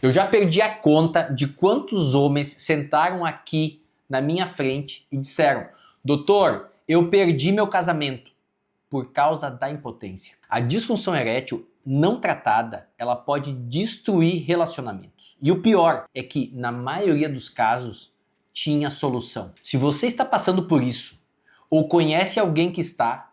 Eu já perdi a conta de quantos homens sentaram aqui na minha frente e disseram: doutor, eu perdi meu casamento por causa da impotência. A disfunção erétil não tratada, ela pode destruir relacionamentos. E o pior é que, na maioria dos casos, tinha solução. Se você está passando por isso, ou conhece alguém que está,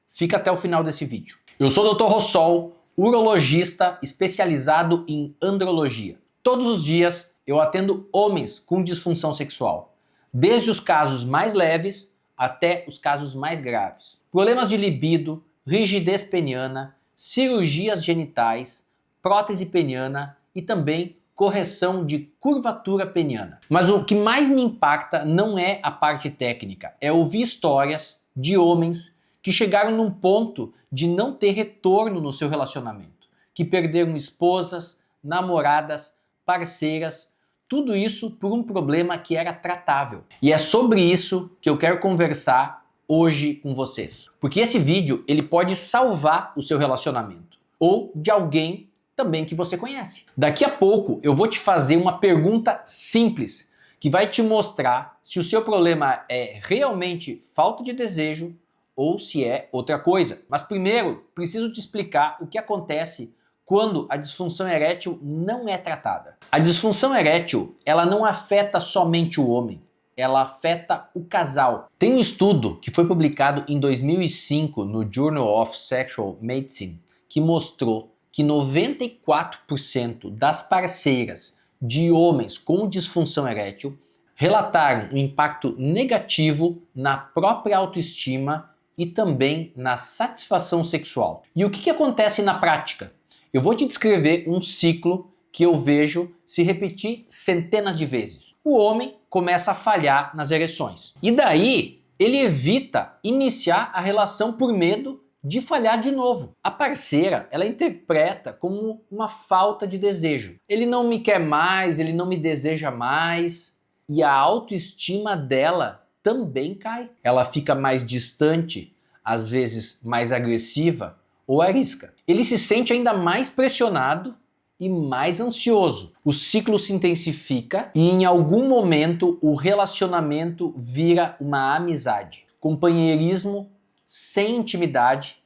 fica até o final desse vídeo. Eu sou o Dr. Rossol, urologista especializado em andrologia. Todos os dias eu atendo homens com disfunção sexual, desde os casos mais leves até os casos mais graves. Problemas de libido, rigidez peniana, cirurgias genitais, prótese peniana e também correção de curvatura peniana. Mas o que mais me impacta não é a parte técnica, é ouvir histórias de homens que chegaram num ponto de não ter retorno no seu relacionamento, que perderam esposas, namoradas, parceiras, tudo isso por um problema que era tratável. E é sobre isso que eu quero conversar hoje com vocês. Porque esse vídeo, ele pode salvar o seu relacionamento ou de alguém também que você conhece. Daqui a pouco eu vou te fazer uma pergunta simples que vai te mostrar se o seu problema é realmente falta de desejo ou se é outra coisa. Mas primeiro, preciso te explicar o que acontece quando a disfunção erétil não é tratada. A disfunção erétil, ela não afeta somente o homem, ela afeta o casal. Tem um estudo que foi publicado em 2005 no Journal of Sexual Medicine que mostrou que 94% das parceiras de homens com disfunção erétil relataram um impacto negativo na própria autoestima e também na satisfação sexual. E o que acontece na prática? Eu vou te descrever um ciclo que eu vejo se repetir centenas de vezes. O homem começa a falhar nas ereções. E daí ele evita iniciar a relação por medo de falhar de novo. A parceira, ela interpreta como uma falta de desejo. Ele não me quer mais, ele não me deseja mais. E a autoestima dela também cai. Ela fica mais distante, às vezes mais agressiva ou arisca. Ele se sente ainda mais pressionado e mais ansioso. O ciclo se intensifica e em algum momento o relacionamento vira uma amizade. Companheirismo sem intimidade,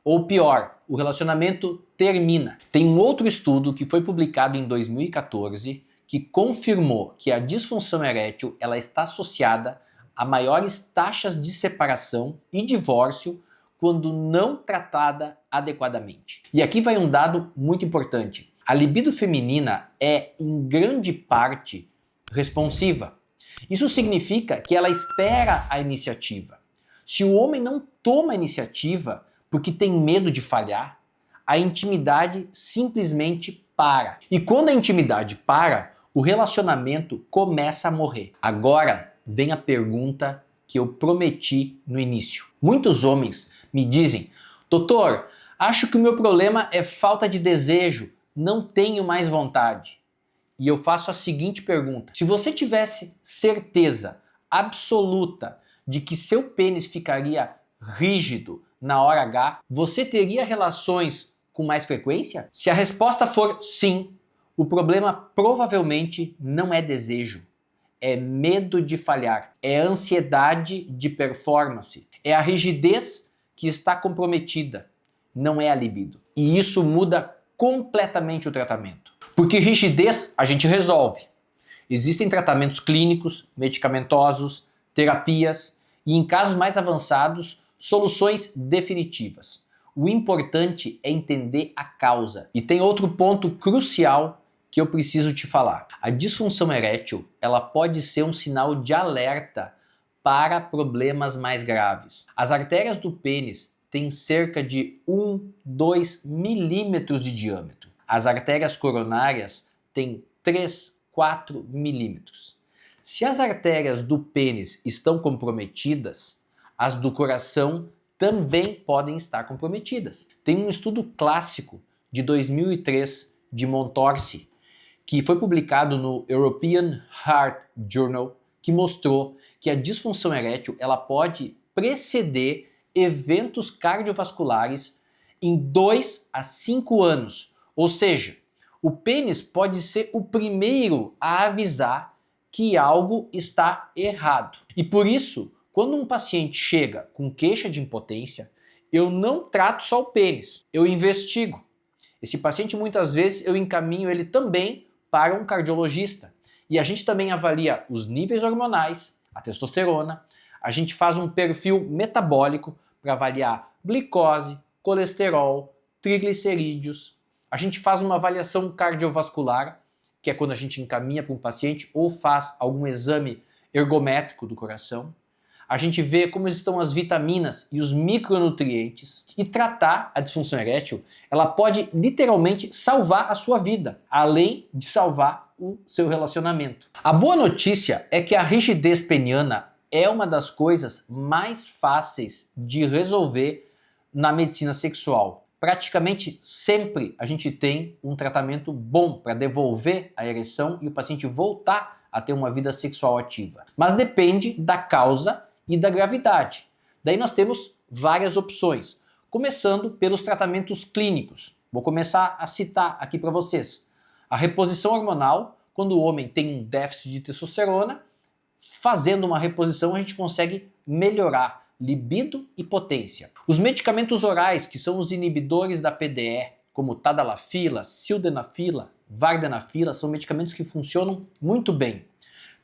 ou pior, o relacionamento termina. Tem um outro estudo que foi publicado em 2014 que confirmou que a disfunção erétil ela está associada a maiores taxas de separação e divórcio quando não tratada adequadamente. E aqui vai um dado muito importante. A libido feminina é, em grande parte, responsiva. Isso significa que ela espera a iniciativa. Se o homem não toma a iniciativa porque tem medo de falhar, a intimidade simplesmente para. E quando a intimidade para, o relacionamento começa a morrer. Agora vem a pergunta que eu prometi no início. Muitos homens me dizem: doutor, acho que o meu problema é falta de desejo, não tenho mais vontade. E eu faço a seguinte pergunta: se você tivesse certeza absoluta de que seu pênis ficaria rígido na hora H, você teria relações com mais frequência? Se a resposta for sim, o problema provavelmente não é desejo, é medo de falhar, é ansiedade de performance, é a rigidez que está comprometida, não é a libido. E isso muda completamente o tratamento. Porque rigidez a gente resolve. Existem tratamentos clínicos, medicamentosos, terapias e, em casos mais avançados, soluções definitivas. O importante é entender a causa. E tem outro ponto crucial que eu preciso te falar. A disfunção erétil, ela pode ser um sinal de alerta para problemas mais graves. As artérias do pênis têm cerca de 2 milímetros de diâmetro. As artérias coronárias têm 3, 4 milímetros. Se as artérias do pênis estão comprometidas, as do coração também podem estar comprometidas. Tem um estudo clássico de 2003 de Montorsi, que foi publicado no European Heart Journal, que mostrou que a disfunção erétil ela pode preceder eventos cardiovasculares em 2 a 5 anos. Ou seja, O pênis pode ser o primeiro a avisar que algo está errado. E por isso, quando um paciente chega com queixa de impotência, eu não trato só o pênis, eu investigo. Esse paciente, muitas vezes, eu encaminho ele também para um cardiologista. E a gente também avalia os níveis hormonais, a testosterona, a gente faz um perfil metabólico para avaliar glicose, colesterol, triglicerídeos. A gente faz uma avaliação cardiovascular, que é quando a gente encaminha para um paciente ou faz algum exame ergométrico do coração. A gente vê como estão as vitaminas e os micronutrientes. E tratar a disfunção erétil, ela pode literalmente salvar a sua vida, além de salvar o seu relacionamento. A boa notícia é que a rigidez peniana é uma das coisas mais fáceis de resolver na medicina sexual. Praticamente sempre a gente tem um tratamento bom para devolver a ereção e o paciente voltar a ter uma vida sexual ativa. Mas depende da causa e da gravidade. Daí nós temos várias opções, começando pelos tratamentos clínicos. Vou começar a citar aqui para vocês. A reposição hormonal, quando o homem tem um déficit de testosterona, fazendo uma reposição a gente consegue melhorar libido e potência. Os medicamentos orais, que são os inibidores da PDE, como tadalafila, sildenafila, vardenafila, são medicamentos que funcionam muito bem.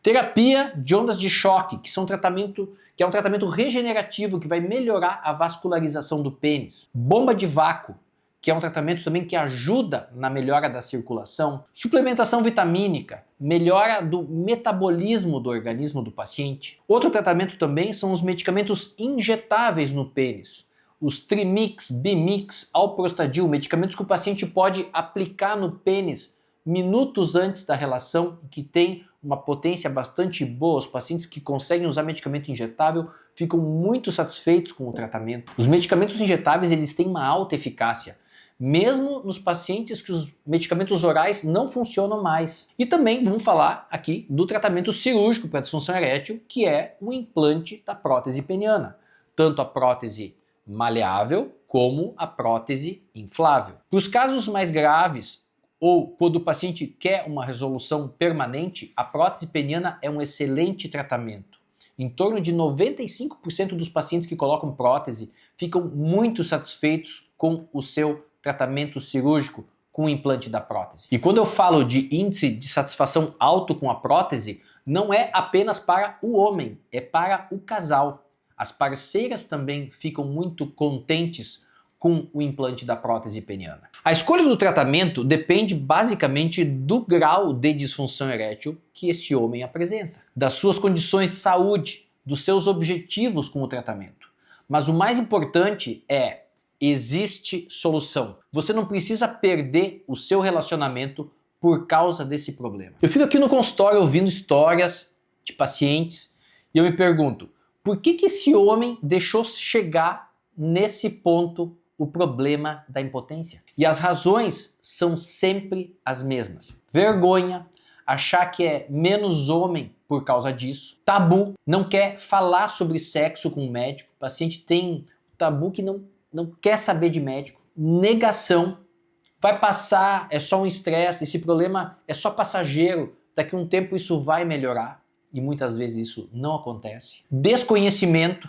Terapia de ondas de choque, que é um tratamento regenerativo que vai melhorar a vascularização do pênis. Bomba de vácuo, que é um tratamento também que ajuda na melhora da circulação. Suplementação vitamínica, melhora do metabolismo do organismo do paciente. Outro tratamento também são os medicamentos injetáveis no pênis. Os Trimix, Bimix, Alprostadil, medicamentos que o paciente pode aplicar no pênis minutos antes da relação, que tem uma potência bastante boa. Os pacientes que conseguem usar medicamento injetável ficam muito satisfeitos com o tratamento. Os medicamentos injetáveis, eles têm uma alta eficácia, mesmo nos pacientes que os medicamentos orais não funcionam mais. E também vamos falar aqui do tratamento cirúrgico para disfunção erétil, que é o implante da prótese peniana, tanto a prótese maleável como a prótese inflável. Para os casos mais graves, ou quando o paciente quer uma resolução permanente, a prótese peniana é um excelente tratamento. Em torno de 95% dos pacientes que colocam prótese ficam muito satisfeitos com o seu tratamento cirúrgico com o implante da prótese. E quando eu falo de índice de satisfação alto com a prótese, não é apenas para o homem, é para o casal. As parceiras também ficam muito contentes com o implante da prótese peniana. A escolha do tratamento depende basicamente do grau de disfunção erétil que esse homem apresenta, das suas condições de saúde, dos seus objetivos com o tratamento. Mas o mais importante é: existe solução. Você não precisa perder o seu relacionamento por causa desse problema. Eu fico aqui no consultório ouvindo histórias de pacientes e eu me pergunto, por que esse homem deixou chegar nesse ponto o problema da impotência? E as razões são sempre as mesmas. Vergonha, achar que é menos homem por causa disso, tabu, não quer falar sobre sexo com o médico, o paciente tem tabu que não quer saber de médico, negação, vai passar, é só um estresse, esse problema é só passageiro, daqui a um tempo isso vai melhorar, e muitas vezes isso não acontece. Desconhecimento,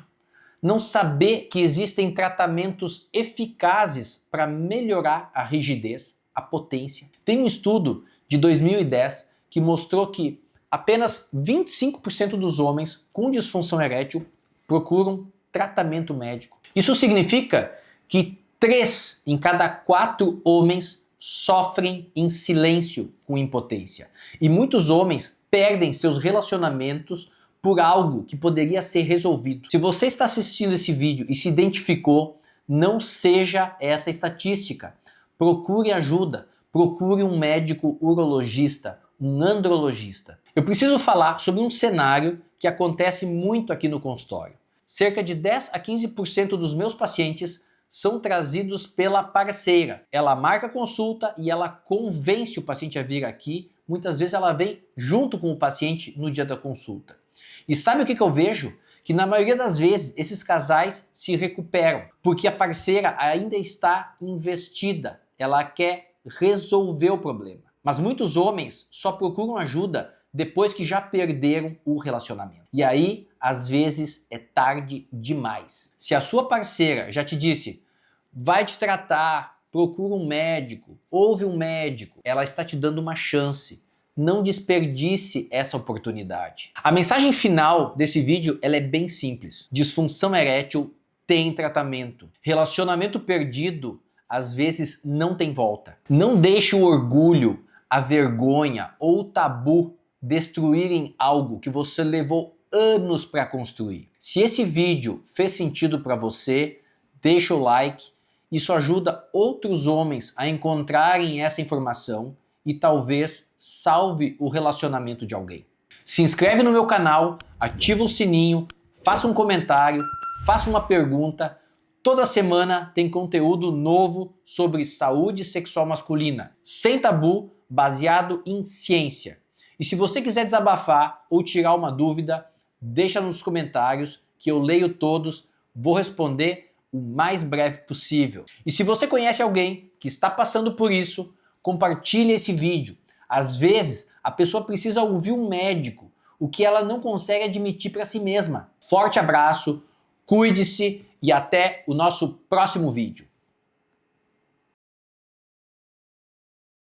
não saber que existem tratamentos eficazes para melhorar a rigidez, a potência. Tem um estudo de 2010 que mostrou que apenas 25% dos homens com disfunção erétil procuram tratamento médico. Isso significa que 3 em cada 4 homens sofrem em silêncio com impotência. E muitos homens perdem seus relacionamentos por algo que poderia ser resolvido. Se você está assistindo esse vídeo e se identificou, não seja essa estatística. Procure ajuda, procure um médico urologista, um andrologista. Eu preciso falar sobre um cenário que acontece muito aqui no consultório. Cerca de 10 a 15% dos meus pacientes são trazidos pela parceira. Ela marca a consulta e ela convence o paciente a vir aqui. Muitas vezes ela vem junto com o paciente no dia da consulta. E sabe o que eu vejo? Que na maioria das vezes esses casais se recuperam, porque a parceira ainda está investida. Ela quer resolver o problema. Mas muitos homens só procuram ajuda depois que já perderam o relacionamento. E aí, às vezes, é tarde demais. Se a sua parceira já te disse, vai te tratar, procura um médico, ouve um médico, ela está te dando uma chance. Não desperdice essa oportunidade. A mensagem final desse vídeo ela é bem simples. Disfunção erétil tem tratamento. Relacionamento perdido às vezes não tem volta. Não deixe o orgulho, a vergonha ou o tabu destruírem algo que você levou anos para construir. Se esse vídeo fez sentido para você, deixa o like. Isso ajuda outros homens a encontrarem essa informação e talvez salve o relacionamento de alguém. Se inscreve no meu canal, ativa o sininho, faça um comentário, faça uma pergunta. Toda semana tem conteúdo novo sobre saúde sexual masculina, sem tabu, baseado em ciência. E se você quiser desabafar ou tirar uma dúvida, deixa nos comentários que eu leio todos, vou responder o mais breve possível. E se você conhece alguém que está passando por isso, compartilhe esse vídeo. Às vezes, a pessoa precisa ouvir um médico, o que ela não consegue admitir para si mesma. Forte abraço, cuide-se e até o nosso próximo vídeo.